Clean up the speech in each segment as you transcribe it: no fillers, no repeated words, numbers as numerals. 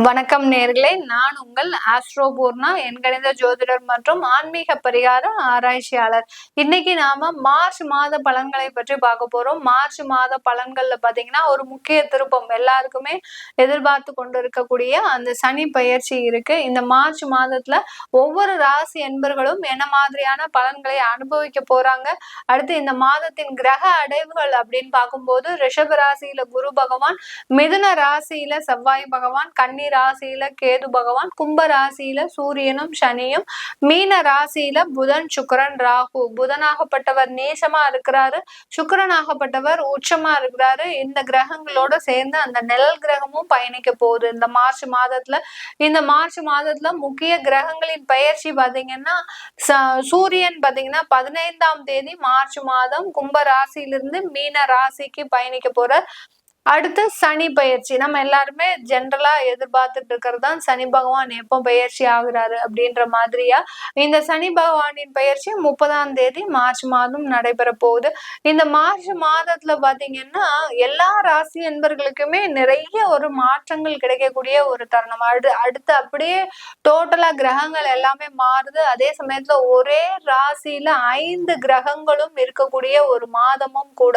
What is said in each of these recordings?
வணக்கம் நேர்களே, நான் உங்கள் ஆஸ்ட்ரோபூர்ணா, எண்கணித ஜோதிடர் மற்றும் ஆன்மீக பரிகார ஆராய்ச்சியாளர். இன்னைக்கு நாம மார்ச் மாத பலன்களை பற்றி பார்க்க போறோம். மார்ச் மாத பலன்கள்ல பாத்தீங்கன்னா ஒரு முக்கிய திருப்பம் எல்லாருக்குமே எதிர்பார்த்து கொண்டு இருக்கக்கூடிய அந்த சனி பயிற்சி இருக்கு. இந்த மார்ச் மாதத்துல ஒவ்வொரு ராசி என்பர்களும் என்ன மாதிரியான பலன்களை அனுபவிக்க போறாங்க, அடுத்து இந்த மாதத்தின் கிரக அடைவுகள் அப்படின்னு பார்க்கும்போது ரிஷப ராசியில குரு பகவான், மிதுன ராசியில செவ்வாய் பகவான், கன்னி ராசியில கேது பகவான், கும்ப ராசியில சூரியனும் சனியும், மீன ராசியில புதன் சுக்கிரன் ராகு. புதனாகப்பட்டவர் நேசமா இருக்கிறாரு, சுக்கிரனாகப்பட்டவர் உச்சமா இருக்கிறாரு. இந்த கிரகங்களோட சேர்ந்து அந்த நிழல் கிரகமும் பயணிக்க போகுது இந்த மார்ச் மாதத்துல. இந்த மார்ச் மாதத்துல முக்கிய கிரகங்களின் பெயர்ச்சி பாத்தீங்கன்னா சூரியன் பாத்தீங்கன்னா 15ஆம் தேதி மார்ச் மாதம் கும்ப ராசியிலிருந்து மீன ராசிக்கு பயணிக்க போறார். அடுத்து சனி பயிற்சி. நம்ம எல்லாருமே ஜென்ரலா எதிர்பார்த்துட்டு இருக்கிறது தான் சனி பகவான் எப்போ பயிற்சி ஆகுறாரு அப்படின்ற மாதிரியா. இந்த சனி பகவானின் பயிற்சி 30ஆம் தேதி மார்ச் மாதம் நடைபெற போகுது. இந்த மார்ச் மாதத்துல பாத்தீங்கன்னா எல்லா ராசி என்பர்களுக்குமே நிறைய ஒரு மாற்றங்கள் கிடைக்கக்கூடிய ஒரு தருணம். அடுத்து அப்படியே டோட்டலா கிரகங்கள் எல்லாமே மாறுது. அதே சமயத்துல ஒரே ராசியில 5 கிரகங்களும் இருக்கக்கூடிய ஒரு மாதமும் கூட.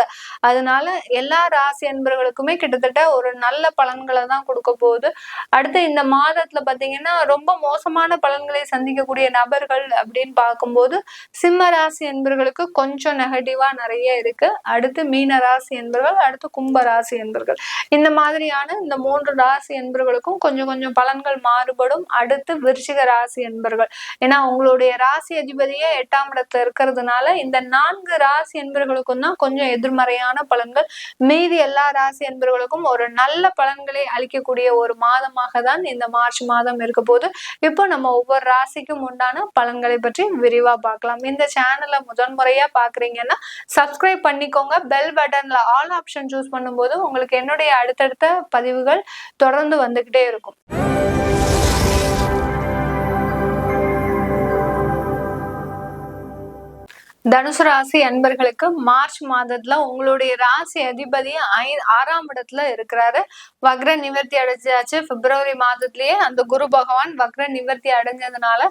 அதனால எல்லா ராசி என்பர்களுக்கும் கிட்டத்தட்ட ஒரு நல்ல பலன்களை தான் கொடுக்க போகுது. அடுத்து இந்த மாதத்துல பாத்தீங்கன்னா ரொம்ப மோசமான பலன்களை சந்திக்கக்கூடிய நபர்கள் அப்படின்னு பார்க்கும்போது சிம்ம ராசி என்பர்களுக்கு கொஞ்சம் நெகட்டிவா நிறைய இருக்கு. அடுத்து மீன ராசி என்பர்கள், அடுத்து கும்ப ராசி என்பர்கள், இந்த மாதிரியான இந்த 3 ராசி என்பர்களுக்கும் கொஞ்சம் கொஞ்சம் பலன்கள் மாறுபடும். அடுத்து விருச்சிக ராசி என்பர்கள், ஏன்னா உங்களுடைய ராசி அதிபதியே 8ஆம் இடத்துல இருக்கிறதுனால இந்த 4 ராசி என்பர்களுக்கும் தான் கொஞ்சம் எதிர்மறையான பலன்கள். மீதி எல்லா ராசி என்பவர்களுக்கும் ஒரு நல்ல பலன்களை அளிக்கக்கூடிய ஒரு மாதமாக தான் இந்த மார்ச் மாதம் இருக்க போது. இப்போ நம்ம ஒவ்வொரு ராசிக்கும் உண்டான பலன்களை பற்றி விரிவா பார்க்கலாம். இந்த சேனலை முதன்முறையா பாக்குறீங்கன்னா சப்ஸ்கிரைப் பண்ணிக்கோங்க. பெல் பட்டன்ல ஆல் ஆப்ஷன் சூஸ் பண்ணும்போது உங்களுக்கு என்னுடைய அடுத்தடுத்த பதிவுகள் தொடர்ந்து வந்துகிட்டே இருக்கும். தனுசு ராசி அன்பர்களுக்கு மார்ச் மாதத்துல உங்களுடைய ராசி அதிபதி 6ஆம் இடத்துல இருக்கிறாரு. வக்ர நிவர்த்தி அடைஞ்சாச்சு. பிப்ரவரி மாதத்திலேயே அந்த குரு பகவான் வக்ர நிவர்த்தி அடைஞ்சதுனால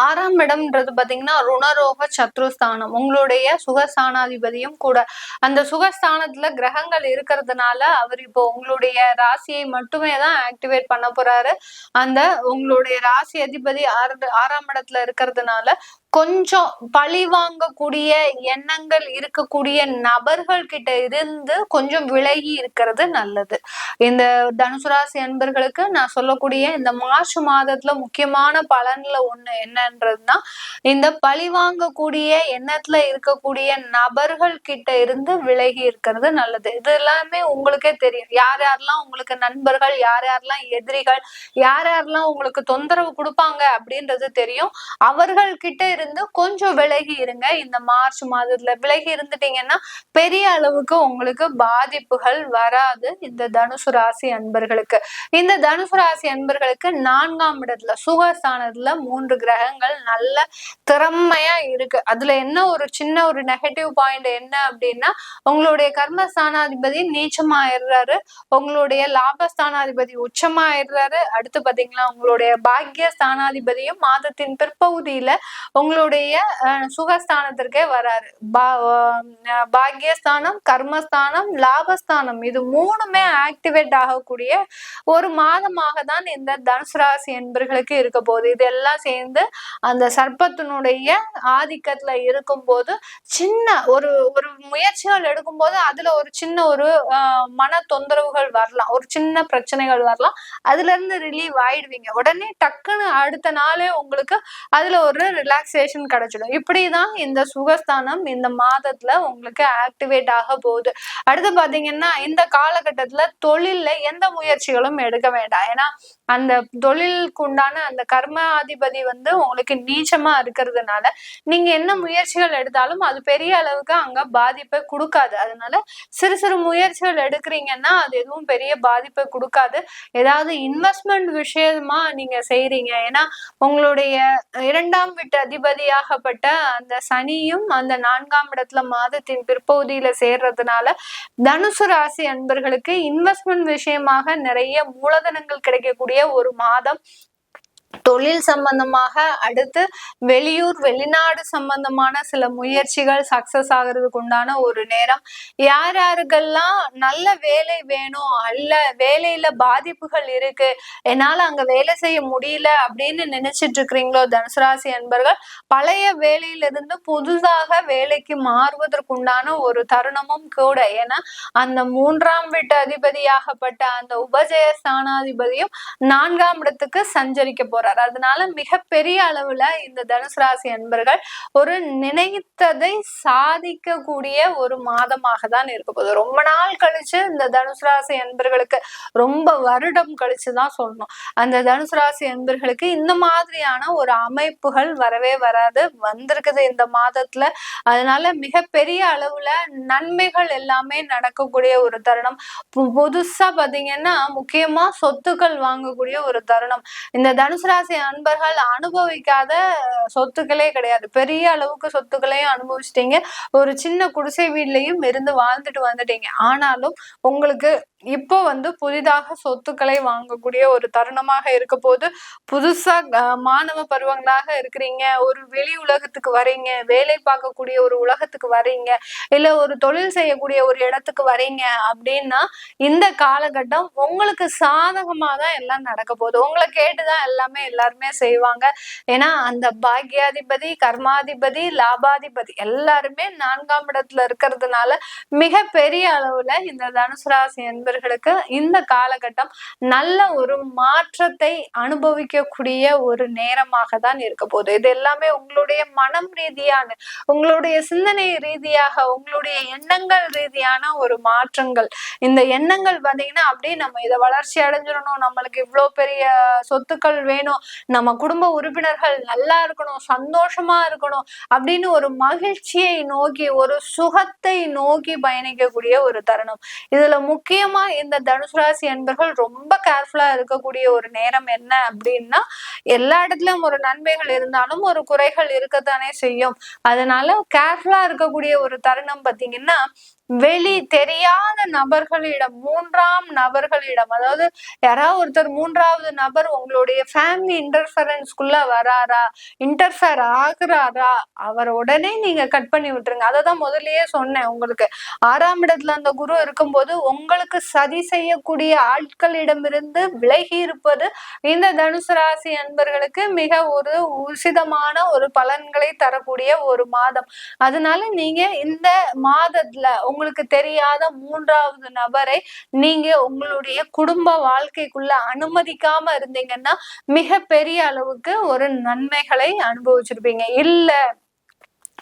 6ஆம் இடம்ன்றது பாத்தீங்கன்னா ருணரோக சத்ருஸ்தானம், உங்களுடைய சுகஸ்தானாதிபதியும் கூட. அந்த சுகஸ்தானத்துல கிரகங்கள் இருக்கிறதுனால அவர் இப்போ உங்களுடைய ராசியை மட்டுமே தான் ஆக்டிவேட் பண்ண போறாரு. அந்த உங்களுடைய ராசி அதிபதி 6ஆம் இடத்துல இருக்கிறதுனால கொஞ்சம் பழி வாங்கக்கூடிய எண்ணங்கள் இருக்கக்கூடிய நபர்கள் கிட்ட இருந்து கொஞ்சம் விலகி இருக்கிறது நல்லது. இந்த தனுசு ராசி அன்பர்களுக்கு நான் சொல்லக்கூடிய இந்த மார்ச் மாதத்துல முக்கியமான பலன்ல ஒண்ணு என்னன்றதுன்னா, இந்த பழி வாங்கக்கூடிய எண்ணத்துல இருக்கக்கூடிய நபர்கள் கிட்ட இருந்து விலகி இருக்கிறது நல்லது. இது எல்லாமே உங்களுக்கே தெரியும். யார் யாரெல்லாம் உங்களுக்கு நண்பர்கள், யார் யாரெல்லாம் எதிரிகள், யார் யாரெல்லாம் உங்களுக்கு தொந்தரவு கொடுப்பாங்க அப்படின்றது தெரியும். அவர்கள் கிட்ட இருந்து கொஞ்சம் விலகி இருங்க. இந்த மார்ச் மாதத்துல விலகி இருந்துட்டீங்கன்னா பெரிய அளவுக்கு உங்களுக்கு பாதிப்புகள் வராது. இந்த தனுசு ராசி அன்பர்களுக்கு, இந்த தனுசு ராசி அன்பர்களுக்கு 4ஆம் இடத்துல சுகஸ்தானத்துல 3 கிரகங்கள் நல்ல திறமையா இருக்கு. அதுல என்ன ஒரு சின்ன ஒரு நெகட்டிவ் பாயிண்ட் என்ன அப்படின்னா, உங்களுடைய கர்மஸ்தானாதிபதி நீச்சமாயிடுறாரு, உங்களுடைய லாபஸ்தானாதிபதி உச்சமாயிடுறாரு. அடுத்து பாத்தீங்கன்னா உங்களுடைய பாக்கிய ஸ்தானாதிபதியும் மாதத்தின் பிற்பகுதியில உங்களுடைய சுகஸ்தானத்திற்கே வராரு. பாக்கியஸ்தானம், கர்மஸ்தானம், லாபஸ்தானம், இது 3மே ஆக்டிவேட் ஆகக்கூடிய ஒரு மாதமாக தான் இந்த தனுசு ராசி என்பர்களுக்கு இருக்க போகுது. இதெல்லாம் சேர்ந்து அந்த சர்ப்பத்தினுடைய ஆதிக்கத்துல இருக்கும் போது சின்ன ஒரு முயற்சிகள் எடுக்கும் போது அதுல ஒரு சின்ன ஒரு மன தொந்தரவுகள் வரலாம், ஒரு சின்ன பிரச்சனைகள் வரலாம். அதுல இருந்து ரிலீவ் ஆயிடுவீங்க. உடனே டக்குன்னு அடுத்த நாளே உங்களுக்கு அதுல ஒரு ரிலாக்ஸேஷன் கிடைச்சிடும். இப்படிதான் இந்த சுகஸ்தானம் இந்த மாதத்துல உங்களுக்கு ஆக்டிவேட் ஆக போகுது. அடுத்து பாத்தீங்கன்னா இந்த காலகட்டத்துல தொழில்ல எந்த முயற்சிகளும் எடுக்க வேண்டாம். ஏன்னா அந்த தொழிலுக்கு உண்டான அந்த கர்மாதிபதி உங்களுக்கு நீச்சமா இருக்கிறதுனால நீங்க என்ன முயற்சிகள் எடுத்தாலும் அது பெரிய அளவுக்கு அங்க பாதிப்பை கொடுக்காது. அதனால சிறு சிறு முயற்சிகள் எடுக்கிறீங்கன்னா அது எதுவும் பெரிய பாதிப்பை கொடுக்காது. ஏதாவது இன்வெஸ்ட்மெண்ட் விஷயமா நீங்க செய்றீங்க, ஏன்னா உங்களுடைய 2ஆம் வீட்டு அதிபதி அதிபதியாகப்பட்ட அந்த சனியும் அந்த 4ஆம் இடத்துல மாதத்தின் பிற்பகுதியில சேர்றதுனால தனுசு ராசி அன்பர்களுக்கு இன்வெஸ்ட்மெண்ட் விஷயமாக நிறைய மூலதனங்கள் கிடைக்கக்கூடிய ஒரு மாதம். தொழில் சம்பந்தமாக, அடுத்து வெளியூர் வெளிநாடு சம்பந்தமான சில முயற்சிகள் சக்சஸ் ஆகுறதுக்கு உண்டான ஒரு நேரம். யார் யாருக்கெல்லாம் நல்ல வேலை வேணும், அல்ல வேலையில பாதிப்புகள் இருக்கு, என்னால அங்க வேலை செய்ய முடியல அப்படின்னு நினைச்சிட்டு இருக்கிறீங்களோ தனுசு ராசி அன்பர்கள், பழைய வேலையிலிருந்து புதுதாக வேலைக்கு மாறுவதற்குண்டான ஒரு தருணமும் கூட. ஏன்னா அந்த 3ஆம் வீட்டு அதிபதியாகப்பட்ட அந்த உபஜய ஸ்தானாதிபதியும் 4ஆம் இடத்துக்கு சஞ்சரிக்க போறார். அதனால மிகப்பெரிய அளவுல இந்த தனுசு ராசி அன்பர்கள் ஒரு நினைத்ததை சாதிக்கக்கூடிய ஒரு மாதமாக தான் இருக்க போகுது. ரொம்ப நாள் கழிச்சு இந்த தனுசு ராசி அன்பர்களுக்கு, ரொம்ப வருடம் கழிச்சுதான் சொல்லணும், அந்த தனுசு ராசி அன்பர்களுக்கு இந்த மாதிரியான ஒரு அமைப்புகள் வரவே வராது, வந்திருக்குது இந்த மாதத்துல. அதனால மிகப்பெரிய அளவுல நன்மைகள் எல்லாமே நடக்கக்கூடிய ஒரு தருணம். புதுசா பாத்தீங்கன்னா முக்கியமா சொத்துக்கள் வாங்கக்கூடிய ஒரு தருணம். இந்த தனுசு ராசி அன்பர்கள் அனுபவிக்காத சொத்துக்களே கிடையாது. பெரிய அளவுக்கு சொத்துக்களையும் அனுபவிச்சிட்டீங்க, ஒரு சின்ன குடிசை வீட்லயும் இருந்து வாழ்ந்துட்டு வந்துட்டீங்க. ஆனாலும் உங்களுக்கு இப்போ புதிதாக சொத்துக்களை வாங்கக்கூடிய ஒரு தருணமாக இருக்க போது. புதுசா மாணவ பருவங்களாக இருக்கிறீங்க, ஒரு வெளி உலகத்துக்கு வரீங்க, வேலை பார்க்கக்கூடிய ஒரு உலகத்துக்கு வரீங்க, இல்ல ஒரு தொழில் செய்யக்கூடிய ஒரு இடத்துக்கு வரீங்க அப்படின்னா இந்த காலகட்டம் உங்களுக்கு சாதகமா தான் எல்லாம் நடக்க போகுது. உங்களை கேட்டுதான் எல்லாமே எல்லாருமே செய்வாங்க. ஏன்னா அந்த பாக்யாதிபதி, கர்மாதிபதி, லாபாதிபதி எல்லாருமே 4ஆம் இடத்துல இருக்கிறதுனால மிக பெரிய அளவுல இந்த தனுசு ராசி என்பர்களுக்கு இந்த காலகட்டம் நல்ல ஒரு மாற்றத்தை அனுபவிக்கக்கூடிய ஒரு நேரமாக தான் இருக்க போகுது. இது எல்லாமே உங்களுடைய மனம் ரீதியான, உங்களுடைய சிந்தனை ரீதியாக, உங்களுடைய எண்ணங்கள் ரீதியான ஒரு மாற்றங்கள். இந்த எண்ணங்கள் பாத்தீங்கன்னா அப்படியே நம்ம இதை வளர்ச்சி அடைஞ்சிடணும், நம்மளுக்கு இவ்வளவு பெரிய சொத்துக்கள் வேணும், நம்ம குடும்ப உறுப்பினர்கள் நல்லா இருக்கணும், சந்தோஷமா இருக்கணும் அப்படின்னு ஒரு மகிழ்ச்சியை நோக்கி, ஒரு சுகத்தை நோக்கி பயணிக்கக்கூடிய ஒரு தருணம். இதுல முக்கியமா இந்த தனுசு ராசி அன்பர்கள் ரொம்ப கேர்ஃபுல்லா இருக்கக்கூடிய ஒரு நேரம் என்ன அப்படின்னா, எல்லா இடத்துலயும் ஒரு நன்மைகள் இருந்தாலும் ஒரு குறைகள் இருக்கத்தானே செய்யும். அதனால கேர்ஃபுல்லா இருக்கக்கூடிய ஒரு தருணம் பாத்தீங்கன்னா, வெளி தெரியாத நபர்களிடம், 3ஆம் நபர்களிடம், அதாவது யாராவது ஒருத்தர் 3ஆவது நபர் உங்களுடைய ஃபேமிலி இன்டர்ஃபரன்ஸ்குள்ள வராரா, இன்டர்ஃபேர் ஆகுறாரா, அவர் உடனே நீங்க கட் பண்ணி விட்டுருங்க. அததான் முதல்லயே சொன்னேன் உங்களுக்கு. 6ஆம் இடத்துல அந்த குரு இருக்கும்போது உங்களுக்கு சதி செய்யக்கூடிய ஆட்களிடமிருந்து விலகி இருப்பது இந்த தனுசு ராசி அன்பர்களுக்கு மிக ஒரு உசிதமான ஒரு பலன்களை தரக்கூடிய ஒரு மாதம். அதனால நீங்க இந்த மாதத்துல உங்களுக்கு தெரியாத 3ஆவது நபரை நீங்க உங்களுடைய குடும்ப வாழ்க்கைக்குள்ள அனுமதிக்காம இருந்தீங்கன்னா மிக பெரிய அளவுக்கு ஒரு நன்மைகளை அனுபவிச்சிருப்பீங்க. இல்ல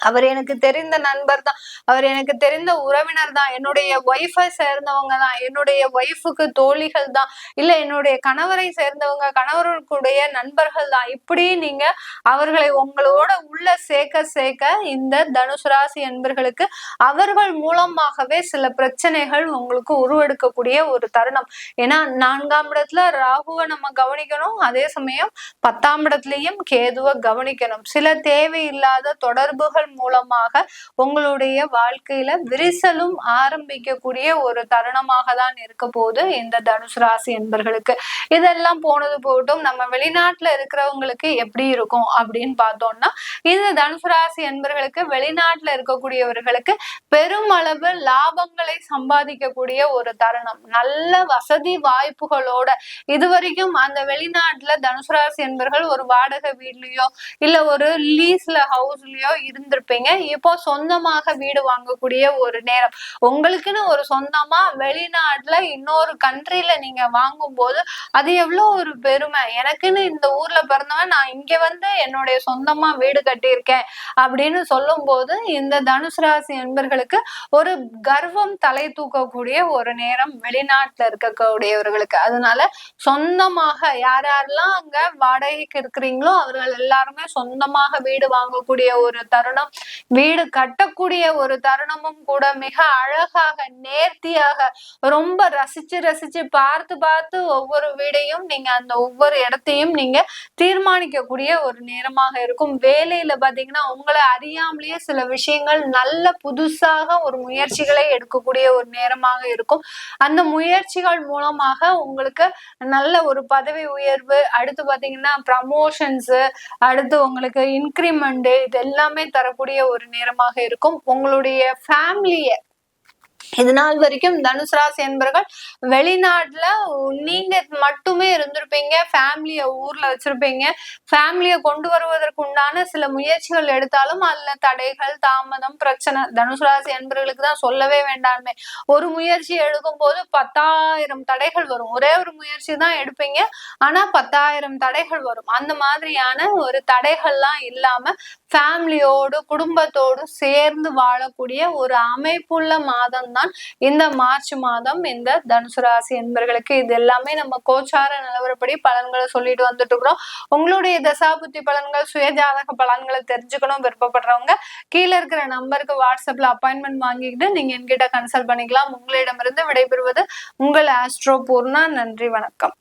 அவர் எனக்கு தெரிந்த நண்பர் தான், அவர் எனக்கு தெரிந்த உறவினர் தான், என்னுடைய ஒய்ஃபை சேர்ந்தவங்க தான், என்னுடைய ஒய்ஃபுக்கு தோழிகள் தான், இல்ல என்னுடைய கணவரை சேர்ந்தவங்க கணவர்களுடைய நண்பர்கள் தான், இப்படி நீங்க அவர்களை உங்களோட உள்ள சேர்க்க சேர்க்க இந்த தனுசு ராசி என்பர்களுக்கு அவர்கள் மூலமாகவே சில பிரச்சனைகள் உங்களுக்கு உருவெடுக்கக்கூடிய ஒரு தருணம். ஏன்னா 4ஆம் இடத்துல ராகுவை நம்ம கவனிக்கணும், அதே சமயம் 10ஆம் இடத்துலயும் கேதுவை கவனிக்கணும். சில தேவையில்லாத தொடர்புகள் மூலமாக உங்களுடைய வாழ்க்கையில விரிசலும் ஆரம்பிக்கக்கூடிய ஒரு தருணமாக தான் இருக்க போது இந்த தனுசு ராசி என்பர்களுக்கு. இதெல்லாம் போனது போட்டும், நம்ம வெளிநாட்டுல இருக்கிறவங்களுக்கு எப்படி இருக்கும் அப்படின்னு பார்த்தோம்னா, இந்த தனுசு ராசி என்பர்களுக்கு வெளிநாட்டுல இருக்கக்கூடியவர்களுக்கு பெருமளவு லாபங்களை சம்பாதிக்கக்கூடிய ஒரு தருணம். நல்ல வசதி வாய்ப்புகளோட, இதுவரைக்கும் அந்த வெளிநாட்டுல தனுசு ராசி என்பர்கள் ஒரு வாடகை வீட்லயோ இல்ல ஒரு லீஸ்ல ஹவுஸ்லயோ இருந்திருப்பீங்க. இப்போ சொந்தமாக வீடு வாங்கக்கூடிய ஒரு நேரம். உங்களுக்குன்னு ஒரு சொந்தமா வெளிநாட்டுல இன்னொரு கண்ட்ரில நீங்க வாங்கும் போது அது எவ்வளவு ஒரு பெருமை. எனக்குன்னு இந்த ஊர்ல பிறந்தவன், நான் இங்க என்னுடைய சொந்தமா வீடு கட்டியிருக்கேன் அப்படின்னு சொல்லும் போது இந்த தனுசு ராசி என்பர்களுக்கு ஒரு கர்வம் தலை தூக்கக்கூடிய ஒரு நேரம் வெளிநாட்டுல இருக்கக்கூடியவர்களுக்கு. அதனால சொந்தமாக யாரெல்லாம் அங்க வாடகைக்கு இருக்கிறீங்களோ அவர்கள் எல்லாருமே சொந்தமாக வீடு வாங்கக்கூடிய ஒரு தருணம் வீடு கட்டக்கூடிய ஒரு தருணமும் கூட மிக அழகாக நேர்த்தியாக ரொம்ப ரசிச்சு ரசிச்சு பார்த்து பார்த்து ஒவ்வொரு வீடையும் நீங்க அந்த ஒவ்வொரு இடத்தையும் நீங்க தீர்மானிக்கக்கூடிய ஒரு நேரமாக இருக்கும். வேலையில பாத்தீங்கன்னா உங்களை அறியாமலேயே சில விஷயங்கள் நல்ல புதுசாக ஒரு முயற்சிகளை எடுக்கக்கூடிய ஒரு நேரமாக இருக்கும். அந்த முயற்சிகள் மூலமாக உங்களுக்கு நல்ல ஒரு பதவி உயர்வு, அடுத்து பாத்தீங்கன்னா ப்ரமோஷன்ஸ், அடுத்து உங்களுக்கு இன்கிரிமெண்ட், இது எல்லாமே தரக்கூடிய ஒரு நேரமாக இருக்கும். உங்களுடைய ஃபேமிலிய இது நாள் வரைக்கும் தனுசு ராசி என்பர்கள் வெளிநாட்டுல நீங்க மட்டுமே இருந்திருப்பீங்க, ஃபேமிலிய ஊர்ல வச்சிருப்பீங்க. ஃபேமிலிய கொண்டு வருவதற்கு உண்டான சில முயற்சிகள் எடுத்தாலும் அதுல தடைகள், தாமதம், பிரச்சனை. தனுசு ராசி என்பர்களுக்கு தான் சொல்லவே வேண்டாமே. ஒரு முயற்சி எடுக்கும் போது 10,000 தடைகள் வரும். ஒரே ஒரு முயற்சி தான் எடுப்பீங்க, ஆனா 10,000 தடைகள் வரும். அந்த மாதிரியான ஒரு தடைகள்லாம் இல்லாம ஃபேமிலியோடு குடும்பத்தோடு சேர்ந்து வாழக்கூடிய ஒரு அமைப்புள்ள மாதம் தான் இந்த மார்ச் மாதம் இந்த தனுசு ராசி என்பர்களுக்கு. இது எல்லாமே நம்ம கோச்சார நிலவரப்படி பலன்களை சொல்லிட்டு வந்துட்டு இருக்கிறோம். உங்களுடைய தசாபுத்தி பலன்கள், சுயஜாதக பலன்களை தெரிஞ்சுக்கணும் விருப்பப்படுறவங்க கீழே இருக்கிற நம்பருக்கு வாட்ஸ்அப்ல அப்பாயின்மெண்ட் வாங்கிக்கிட்டு நீங்க என்கிட்ட கன்சல்ட் பண்ணிக்கலாம். உங்களிடமிருந்து விடைபெறுவது உங்கள் ஆஸ்ட்ரோ பூர்ணா. நன்றி, வணக்கம்.